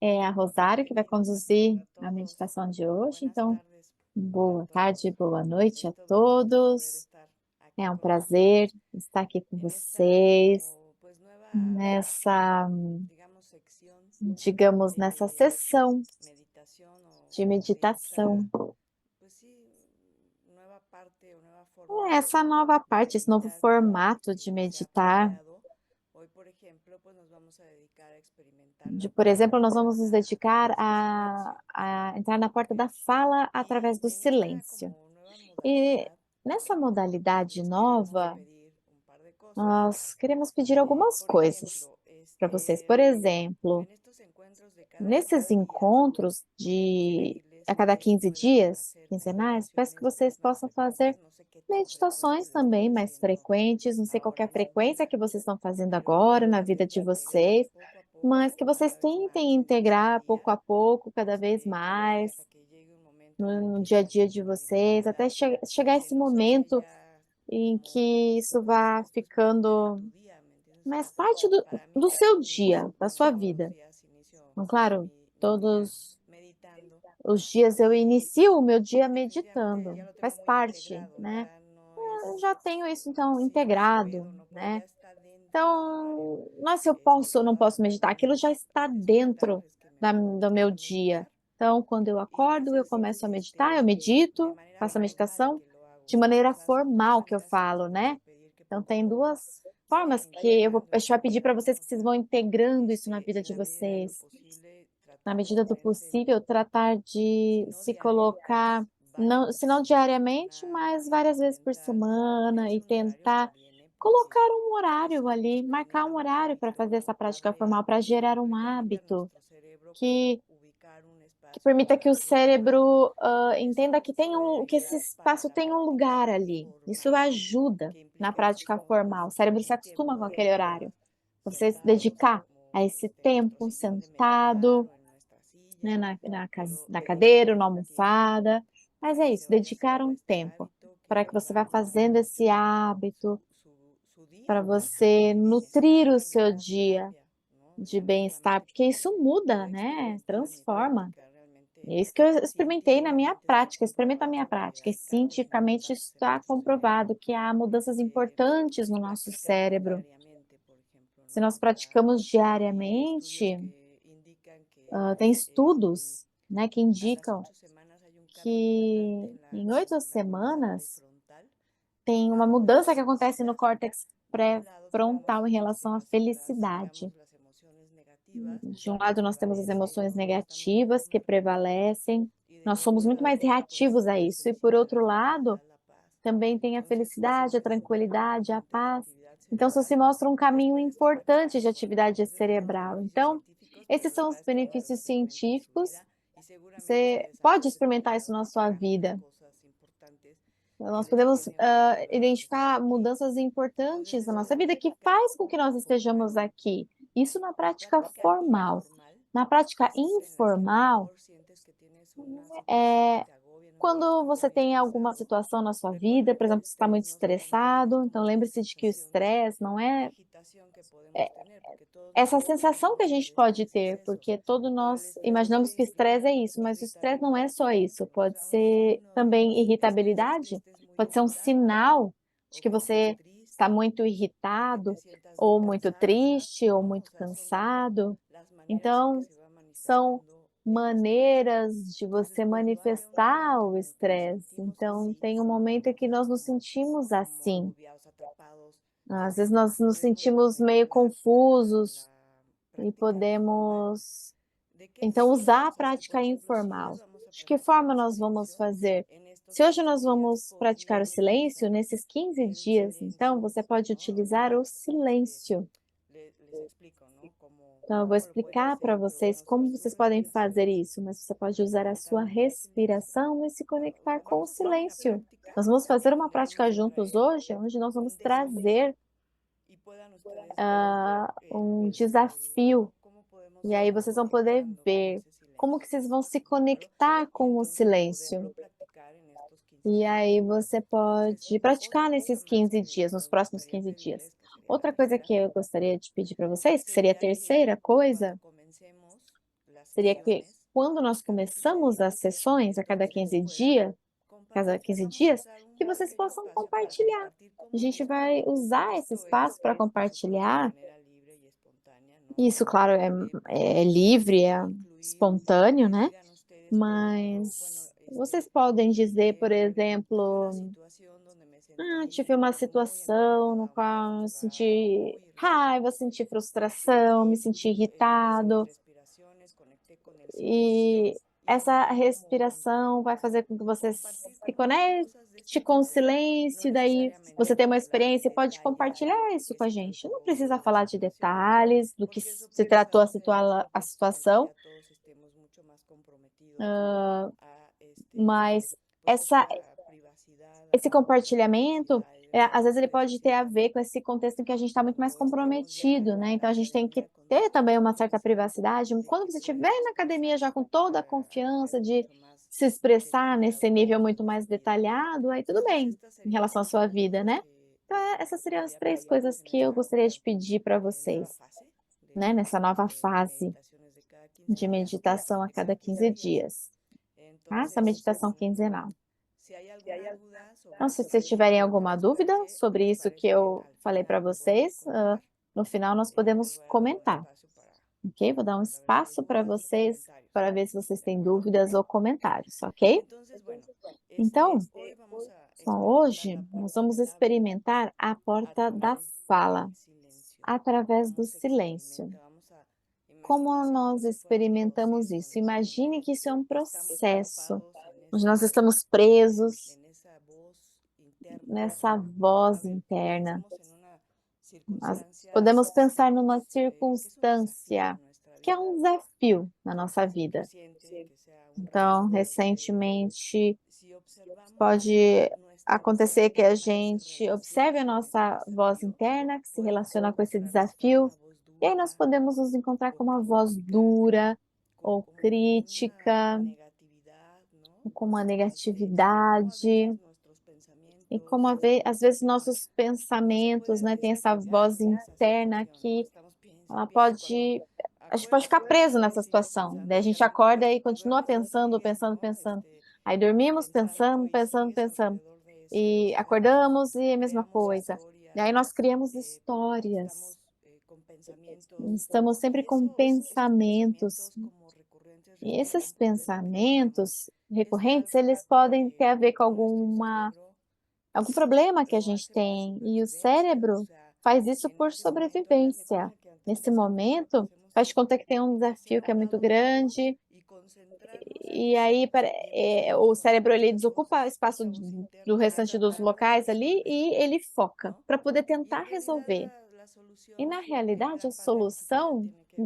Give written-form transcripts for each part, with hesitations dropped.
É a Rosário que vai conduzir a meditação de hoje. Então, boa tarde, boa noite a todos. É um prazer estar aqui com vocês nessa, digamos, nessa sessão de meditação. Essa nova parte, esse novo formato de meditar. Por exemplo, nós vamos nos dedicar a entrar na porta da fala através do silêncio. E nessa modalidade nova, nós queremos pedir algumas coisas para vocês. Por exemplo, nesses encontros de a cada 15 dias, quinzenais, peço que vocês possam fazer meditações também mais frequentes. Não sei qual que é a frequência que vocês estão fazendo agora na vida de vocês, mas que vocês tentem integrar pouco a pouco, cada vez mais, no dia a dia de vocês, até chegar esse momento em que isso vá ficando mais parte do seu dia, da sua vida. Então, claro, todos os dias eu inicio o meu dia meditando, faz parte, né? Eu já tenho isso, então, integrado, né? Então, não é se eu posso ou não posso meditar, aquilo já está dentro do meu dia. Então, quando eu acordo, eu começo a meditar, eu medito, faço a meditação de maneira formal que eu falo, né? Então, tem duas formas que a gente vai pedir para vocês que vocês vão integrando isso na vida de vocês. Na medida do possível, tratar de se colocar, não, se não diariamente, mas várias vezes por semana e tentar colocar um horário ali, marcar um horário para fazer essa prática formal, para gerar um hábito que, que permita que o cérebro entenda que que esse espaço tem um lugar ali. Isso ajuda na prática formal. O cérebro se acostuma com aquele horário. Você se dedicar a esse tempo sentado, né, na cadeira, ou na almofada. Mas é isso, dedicar um tempo para que você vá fazendo esse hábito, para você nutrir o seu dia de bem-estar, porque isso muda, né? Transforma. É isso que eu experimentei na minha prática, experimento na minha prática, e cientificamente está comprovado que há mudanças importantes no nosso cérebro. Se nós praticamos diariamente, tem estudos, né, que indicam que em 8 semanas tem uma mudança que acontece no córtex pré-frontal em relação à felicidade. De um lado, nós temos as emoções negativas que prevalecem, nós somos muito mais reativos a isso, e por outro lado, também tem a felicidade, a tranquilidade, a paz. Então, isso se mostra um caminho importante de atividade cerebral. Então, esses são os benefícios científicos. Você pode experimentar isso na sua vida. Nós podemos identificar mudanças importantes na nossa vida que faz com que nós estejamos aqui. Isso na prática formal. Na prática informal, é quando você tem alguma situação na sua vida, por exemplo, você está muito estressado, então lembre-se de que o estresse não é essa sensação que a gente pode ter, porque todos nós imaginamos que estresse é isso, mas o estresse não é só isso, pode ser também irritabilidade, pode ser um sinal de que você está muito irritado, ou muito triste, ou muito cansado. Então, são maneiras de você manifestar o estresse. Então, tem um momento em que nós nos sentimos assim. Às vezes nós nos sentimos meio confusos, e podemos, então, usar a prática informal. De que forma nós vamos fazer? Se hoje nós vamos praticar o silêncio, nesses 15 dias, então, você pode utilizar o silêncio. Então, eu vou explicar para vocês como vocês podem fazer isso, mas você pode usar a sua respiração e se conectar com o silêncio. Nós vamos fazer uma prática juntos hoje, onde nós vamos trazer um desafio. E aí vocês vão poder ver como que vocês vão se conectar com o silêncio. E aí você pode praticar nesses 15 dias, nos próximos 15 dias. Outra coisa que eu gostaria de pedir para vocês, que seria a terceira coisa, seria que quando nós começamos as sessões a cada 15 dias, que vocês possam compartilhar. A gente vai usar esse espaço para compartilhar. Isso, claro, é livre, é espontâneo, né? Mas vocês podem dizer, por exemplo, tive uma situação no qual eu senti raiva, senti frustração, me senti irritado, e essa respiração vai fazer com que você se conecte com o silêncio, daí você tem uma experiência e pode compartilhar isso com a gente. Não precisa falar de detalhes do que se tratou a situação, mas esse compartilhamento, às vezes ele pode ter a ver com esse contexto em que a gente está muito mais comprometido, né? Então a gente tem que ter também uma certa privacidade. Quando você estiver na academia já com toda a confiança de se expressar nesse nível muito mais detalhado, aí tudo bem em relação à sua vida, né? Então, essas seriam as três coisas que eu gostaria de pedir para vocês, né? Nessa nova fase de meditação a cada 15 dias, tá? Essa meditação quinzenal. Então, se vocês tiverem alguma dúvida sobre isso que eu falei para vocês, no final nós podemos comentar, ok? Vou dar um espaço para vocês, para ver se vocês têm dúvidas ou comentários, ok? Então, hoje nós vamos experimentar a porta da fala através do silêncio. Como nós experimentamos isso? Imagine que isso é um processo, onde nós estamos presos nessa voz interna. Nós podemos pensar numa circunstância que é um desafio na nossa vida. Então, recentemente, pode acontecer que a gente observe a nossa voz interna, que se relaciona com esse desafio, e aí nós podemos nos encontrar com uma voz dura, ou crítica, ou com uma negatividade. E como às vezes nossos pensamentos, né, tem essa voz interna que a gente pode ficar preso nessa situação. Daí a gente acorda e continua pensando, pensando, pensando. Aí dormimos pensando, pensando, pensando. E acordamos e é a mesma coisa. E aí nós criamos histórias. Estamos sempre com pensamentos. E esses pensamentos recorrentes, eles podem ter a ver com algum problema que a gente tem, e o cérebro faz isso por sobrevivência. Nesse momento, faz de conta que tem um desafio que é muito grande, e aí o cérebro ele desocupa espaço do restante dos locais ali e ele foca para poder tentar resolver. E na realidade, a solução, em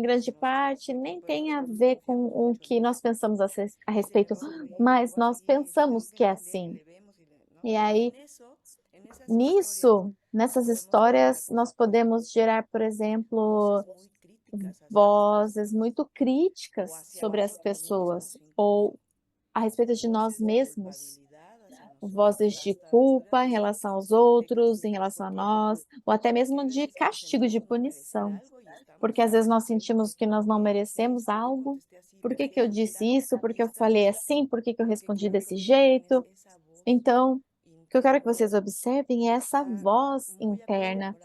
grande parte, nem tem a ver com o que nós pensamos a respeito, mas nós pensamos que é assim. E aí, nessas histórias, nós podemos gerar, por exemplo, vozes muito críticas sobre as pessoas ou a respeito de nós mesmos, vozes de culpa em relação aos outros, em relação a nós, ou até mesmo de castigo, de punição, porque às vezes nós sentimos que nós não merecemos algo. Por que que eu disse isso? Por que eu falei assim? Por que que eu respondi desse jeito? Então, o que eu quero que vocês observem é essa voz interna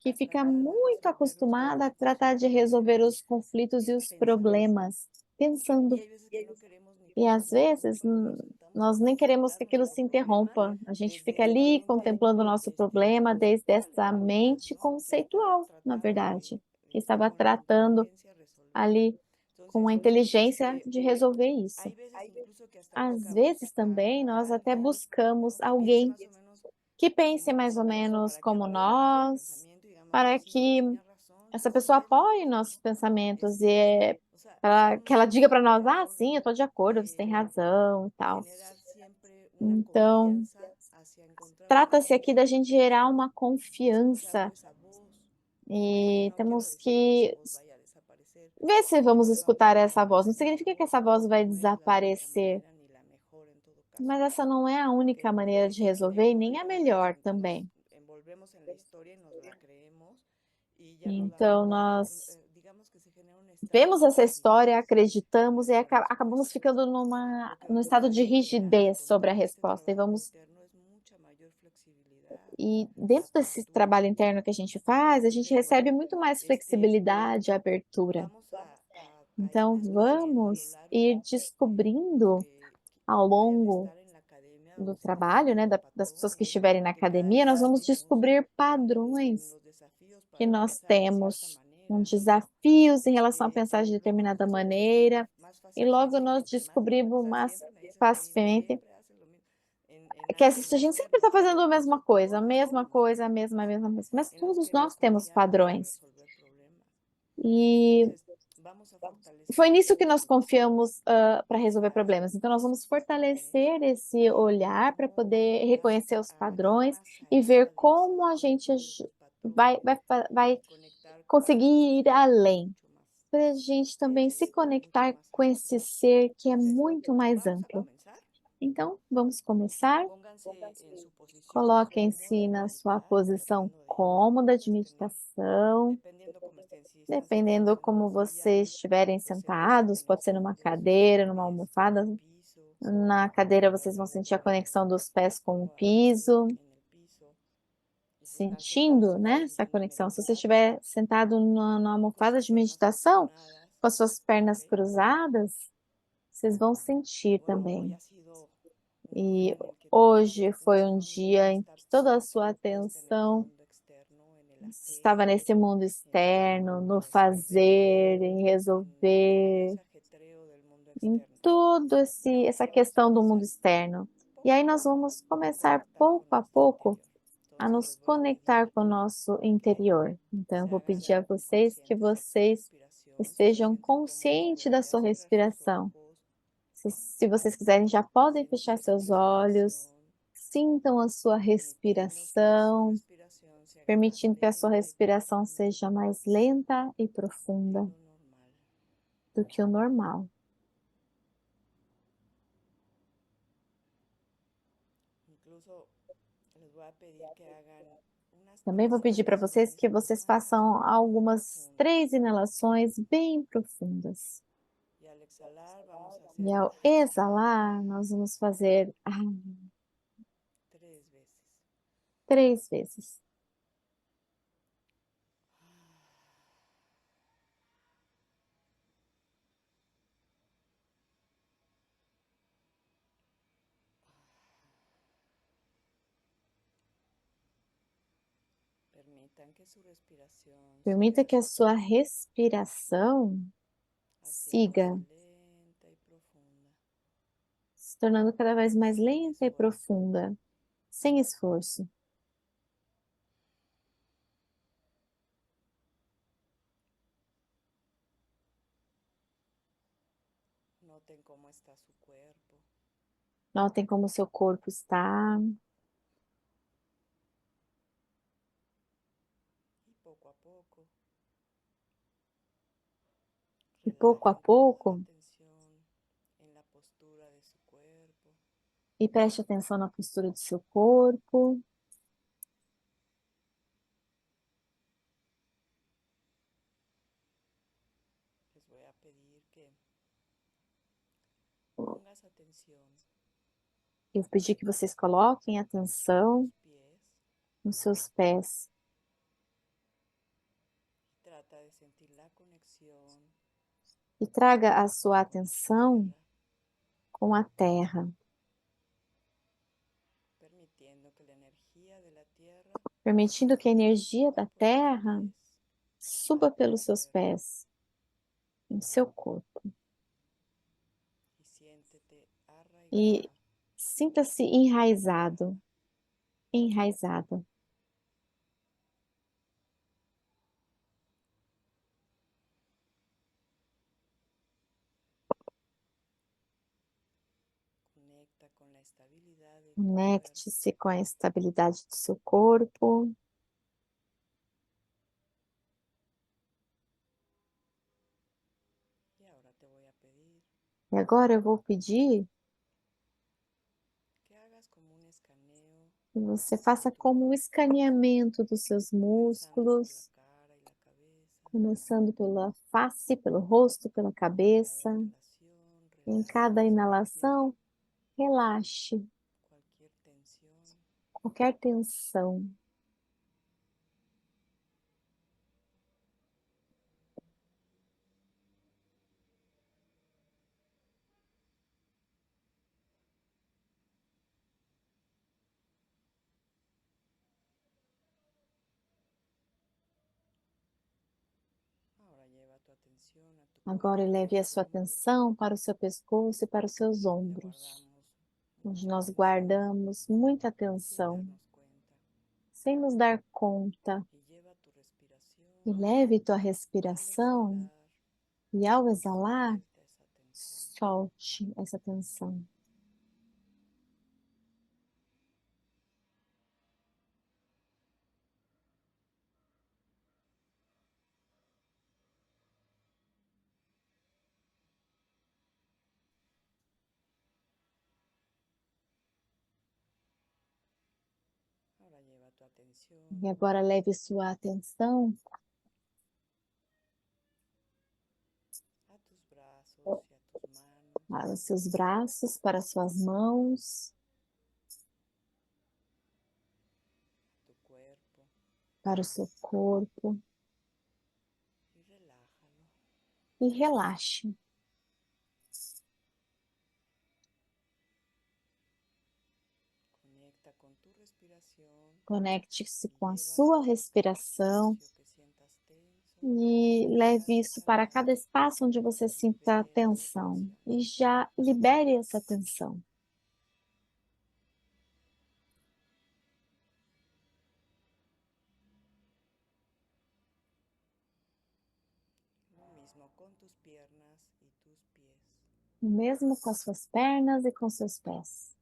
que fica muito acostumada a tratar de resolver os conflitos e os problemas, pensando. E às vezes nós nem queremos que aquilo se interrompa. A gente fica ali contemplando o nosso problema desde essa mente conceitual, na verdade, que estava tratando ali com a inteligência de resolver isso. Às vezes também nós até buscamos alguém que pense mais ou menos como nós, para que essa pessoa apoie nossos pensamentos e para que ela diga para nós, sim, eu estou de acordo, você tem razão e tal. Então, trata-se aqui da gente gerar uma confiança e temos que ver se vamos escutar essa voz. Não significa que essa voz vai desaparecer, mas essa não é a única maneira de resolver e nem a melhor também. Então, nós vemos essa história, acreditamos e acabamos ficando num estado de rigidez sobre a resposta e dentro desse trabalho interno que a gente faz, a gente recebe muito mais flexibilidade, abertura. Então, vamos ir descobrindo ao longo do trabalho, né, das pessoas que estiverem na academia, nós vamos descobrir padrões que nós temos, desafios em relação a pensar de determinada maneira, e logo nós descobrimos mais facilmente que a gente sempre está fazendo a mesma coisa, a mesma, mas todos nós temos padrões. E foi nisso que nós confiamos para resolver problemas. Então, nós vamos fortalecer esse olhar para poder reconhecer os padrões e ver como a gente vai conseguir ir além, para a gente também se conectar com esse ser que é muito mais amplo. Então, vamos começar. Coloquem-se na sua posição cômoda de meditação. Dependendo como vocês estiverem sentados, pode ser numa cadeira, numa almofada. Na cadeira vocês vão sentir a conexão dos pés com o piso, sentindo, né, essa conexão. Se você estiver sentado numa almofada de meditação, com as suas pernas cruzadas, vocês vão sentir também. E hoje foi um dia em que toda a sua atenção estava nesse mundo externo, no fazer, em resolver, em essa questão do mundo externo. E aí nós vamos começar pouco a pouco a nos conectar com o nosso interior. Então, eu vou pedir a vocês que vocês estejam conscientes da sua respiração. Se vocês quiserem, já podem fechar seus olhos, sintam a sua respiração, permitindo que a sua respiração seja mais lenta e profunda do que o normal. Também vou pedir para vocês que vocês façam algumas 3 inalações bem profundas. E ao exalar, nós vamos fazer 3 vezes. Permita que a sua respiração siga se tornando cada vez mais lenta e profunda, sem esforço. Notem como o seu corpo está. E pouco a pouco, e preste atenção na postura do seu corpo. Eu pedi que vocês coloquem atenção nos seus pés. E traga a sua atenção com a terra, permitindo que a energia da terra suba pelos seus pés, no seu corpo. E sinta-se enraizado, enraizada. Conecte-se com a estabilidade do seu corpo. E agora eu vou pedir que você faça como um escaneamento dos seus músculos, Começando pela face, pelo rosto, pela cabeça. Em cada inalação, relaxe qualquer tensão. Agora eleve a sua atenção para o seu pescoço e para os seus ombros, onde nós guardamos muita atenção, sem nos dar conta. E leve tua respiração e ao exalar, solte essa tensão. E agora leve sua atenção para os seus braços, para as suas mãos, para o seu corpo e relaxe. Conecte-se com a sua respiração e leve isso para cada espaço onde você sinta tensão e já libere essa tensão. O mesmo com as suas pernas e com seus pés.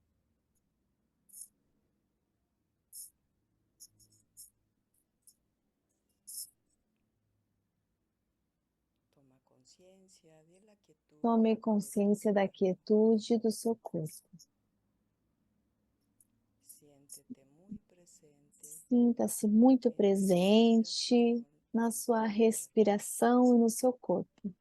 Tome consciência da quietude do seu corpo. Sinta-se muito presente na sua respiração e no seu corpo.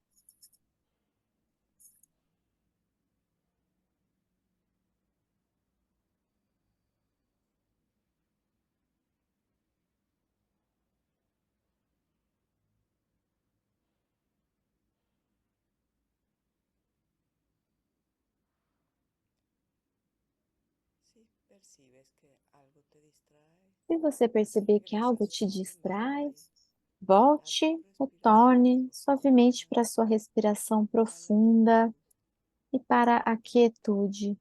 Se você perceber que algo te distrai, volte, retorne suavemente para a sua respiração profunda e para a quietude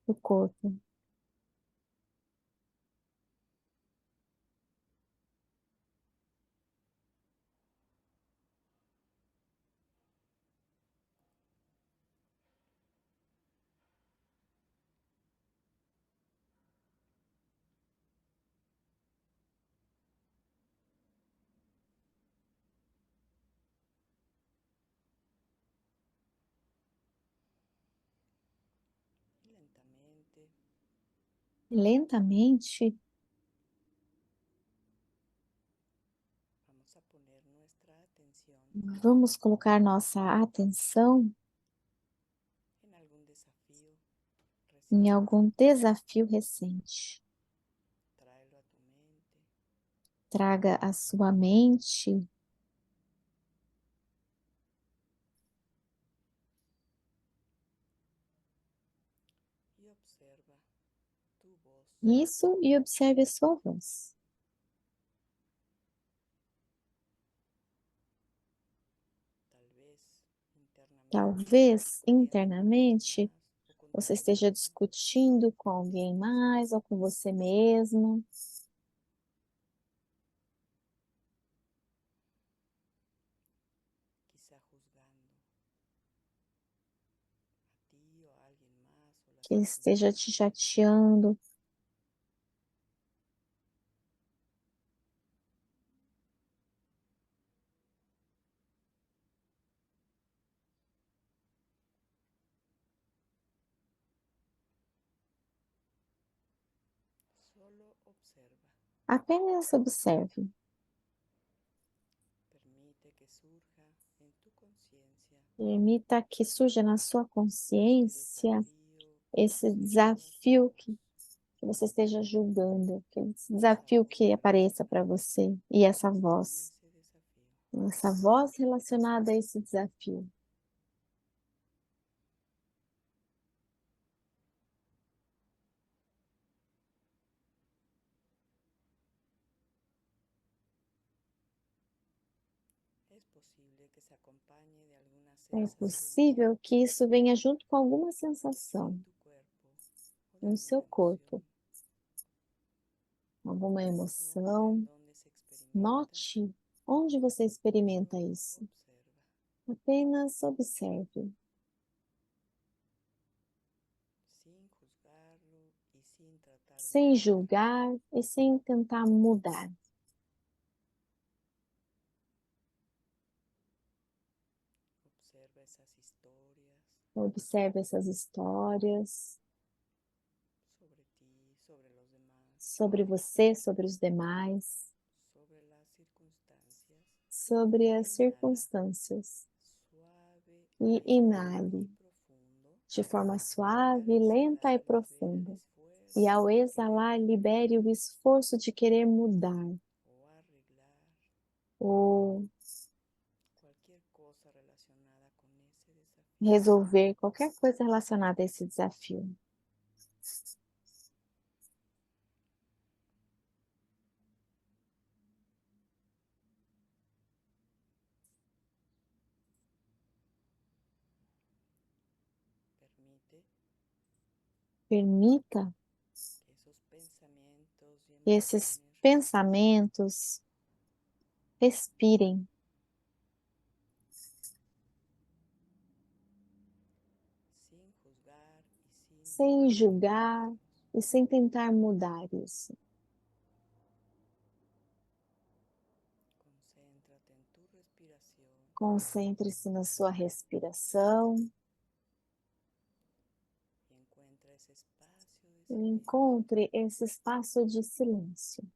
do corpo. Lentamente, vamos colocar nossa atenção em algum desafio recente. Traga à sua mente isso e observe a sua voz. Talvez internamente você esteja discutindo com alguém mais ou com você mesmo. Que esteja te chateando. Apenas observe. Permita que surja na sua consciência esse desafio que você esteja julgando, que esse desafio que apareça para você e essa voz relacionada a esse desafio. É possível que isso venha junto com alguma sensação no seu corpo, alguma emoção. Note onde você experimenta isso. Apenas observe, sem julgar e sem tentar mudar. Observe essas histórias sobre você, sobre os demais, sobre as circunstâncias. E inale de forma suave, lenta e profunda. E ao exalar, libere o esforço de querer mudar ou resolver qualquer coisa relacionada a esse desafio. Permita que esses pensamentos respirem, sem julgar e sem tentar mudar isso. Concentre-se na sua respiração. Encontre esse espaço de silêncio.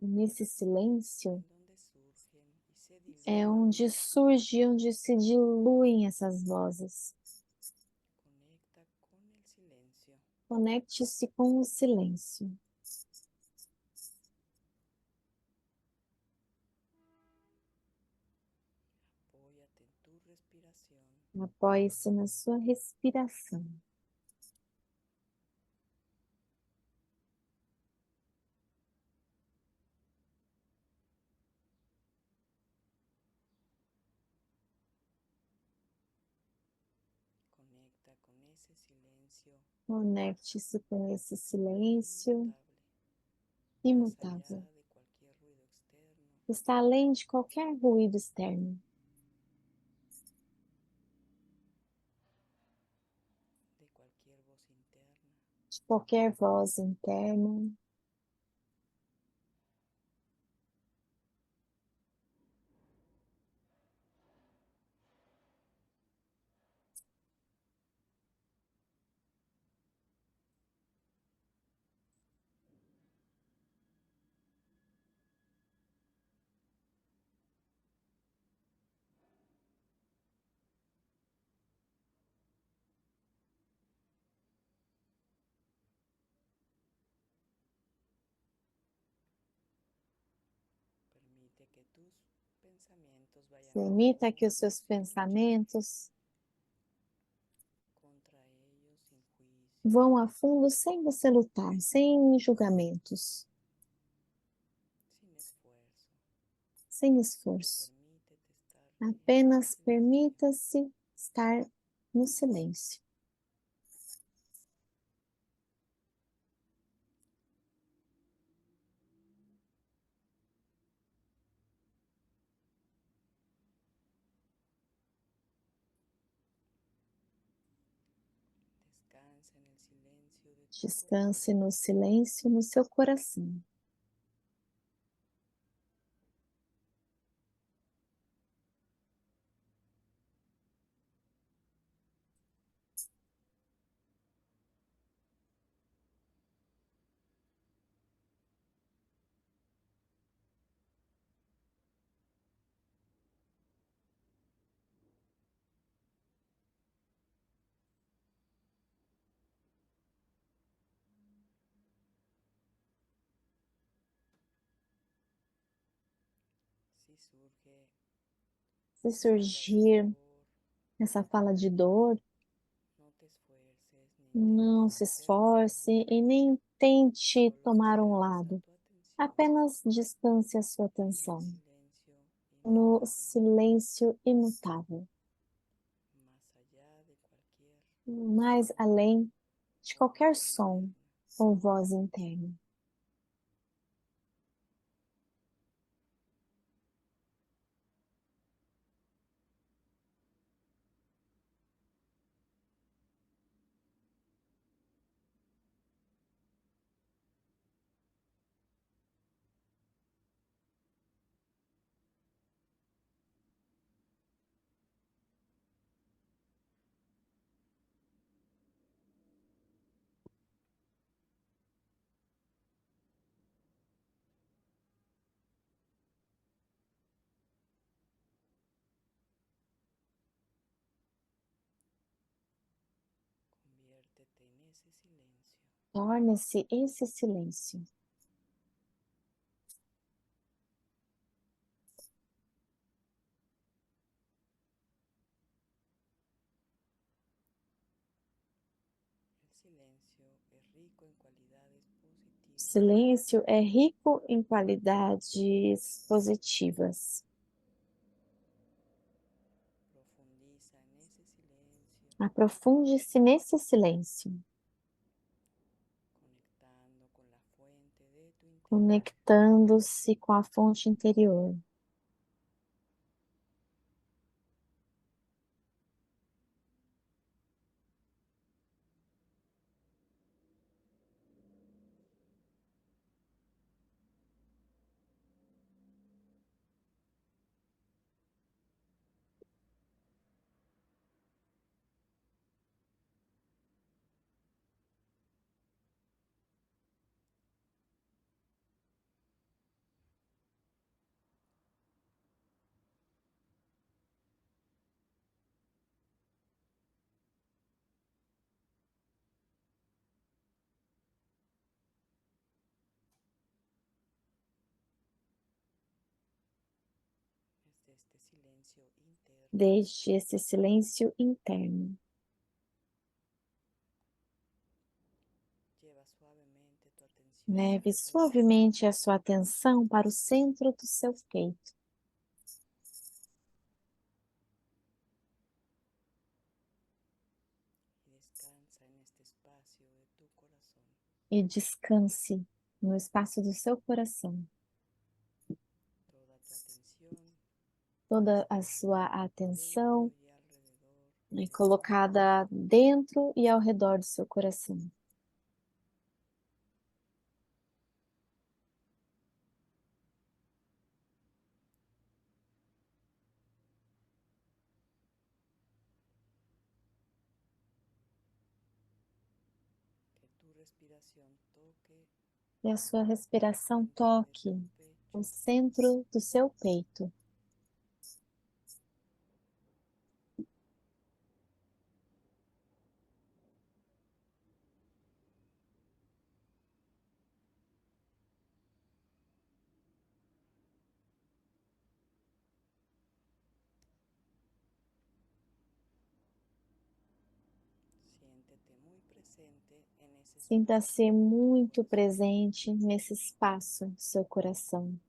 Nesse silêncio é onde surge, onde se diluem essas vozes. Conecte-se com o silêncio. Apoie-se na sua respiração. Conecte-se com esse silêncio imutável. Está além de qualquer ruído externo. De qualquer voz interna. Permita que os seus pensamentos vão a fundo sem você lutar, sem julgamentos, sem esforço. Apenas permita-se estar no silêncio. Descanse no silêncio no seu coração. Se surgir essa fala de dor, não se esforce e nem tente tomar um lado. Apenas descanse a sua atenção no silêncio imutável, mais além de qualquer som ou voz interna. Torne-se esse silêncio. O silêncio é rico em qualidades positivas. Aprofunde-se nesse silêncio, conectando-se com a fonte interior. Deixe esse silêncio interno. Leve suavemente a sua atenção para o centro do seu peito. E descanse no espaço do seu coração. Toda a sua atenção é colocada dentro e ao redor do seu coração. E a sua respiração toque o centro do seu peito. Sinta-se muito presente nesse espaço do seu coração.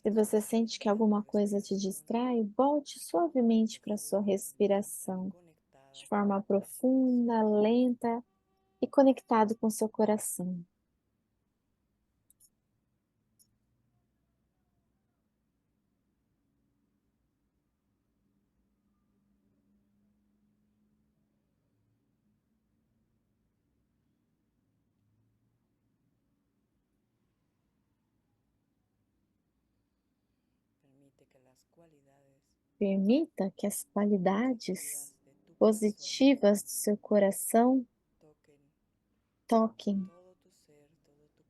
Se você sente que alguma coisa te distrai, volte suavemente para sua respiração, de forma profunda, lenta e conectado com seu coração. Permita que as qualidades positivas do seu coração toquem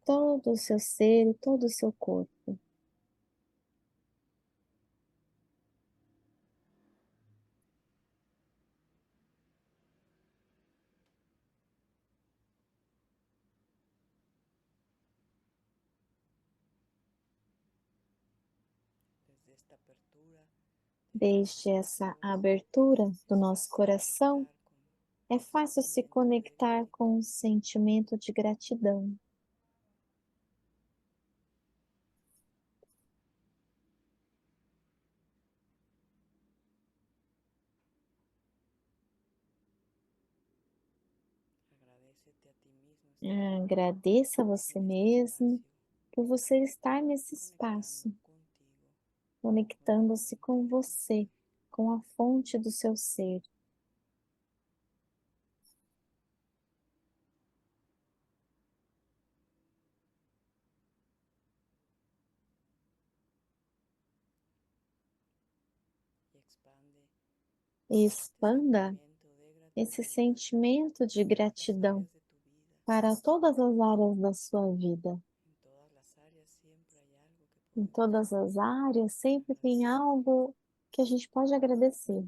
todo o seu ser e todo o seu corpo. Desde essa abertura do nosso coração, é fácil se conectar com um sentimento de gratidão. Agradeça a você mesmo por você estar nesse espaço, conectando-se com você, com a fonte do seu ser. E expanda esse sentimento de gratidão para todas as áreas da sua vida. Em todas as áreas, sempre tem algo que a gente pode agradecer.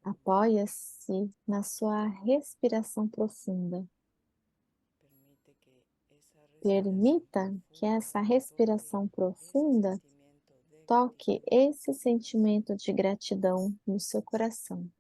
Apoia-se na sua respiração profunda. Permita que essa respiração profunda toque esse sentimento de gratidão no seu coração.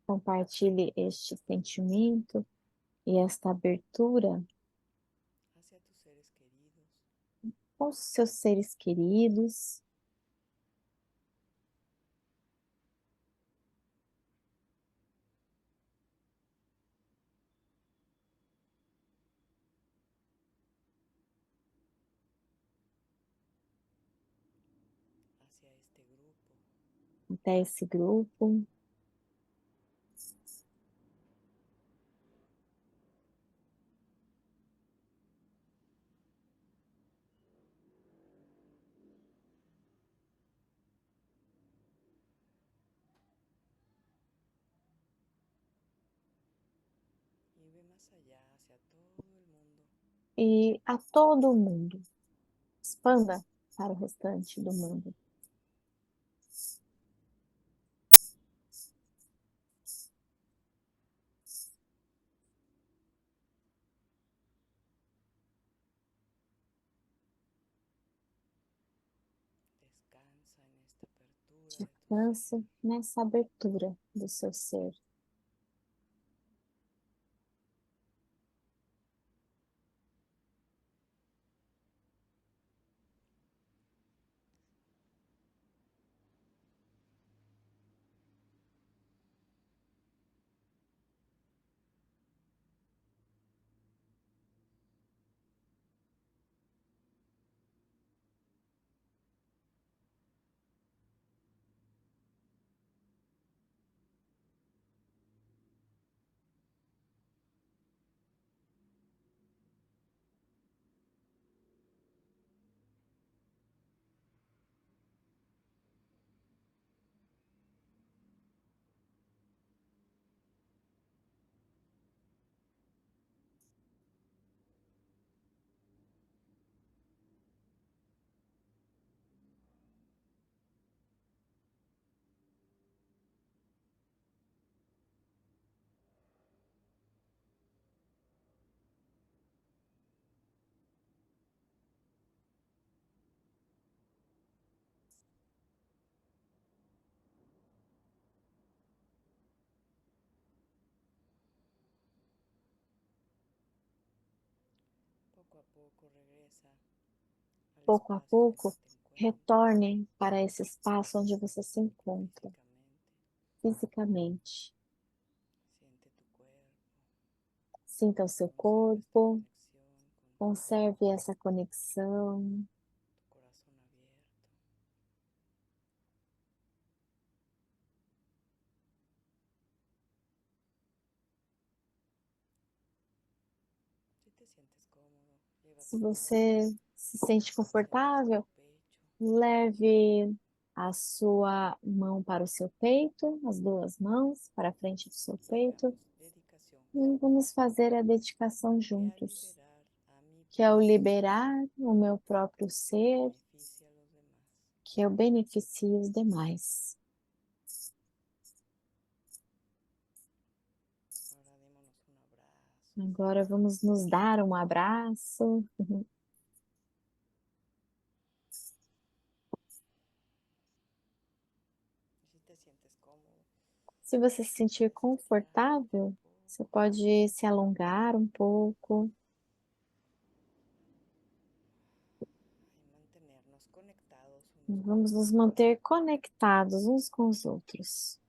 Compartilhe este sentimento e esta abertura com os seus seres queridos. Até esse grupo. E a todo mundo. Expanda para o restante do mundo. descanse nessa abertura do seu ser. Pouco a pouco, retorne para esse espaço onde você se encontra, fisicamente. Sinta o seu corpo, conserve essa conexão. Se você se sente confortável, leve a sua mão para o seu peito, as duas mãos para a frente do seu peito, e vamos fazer a dedicação juntos, que é o liberar o meu próprio ser, que eu beneficie os demais. Agora vamos nos dar um abraço. Se você se sentir confortável, você pode se alongar um pouco. Vamos nos manter conectados uns com os outros.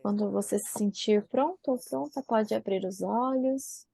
Quando você se sentir pronto ou pronta, pode abrir os olhos.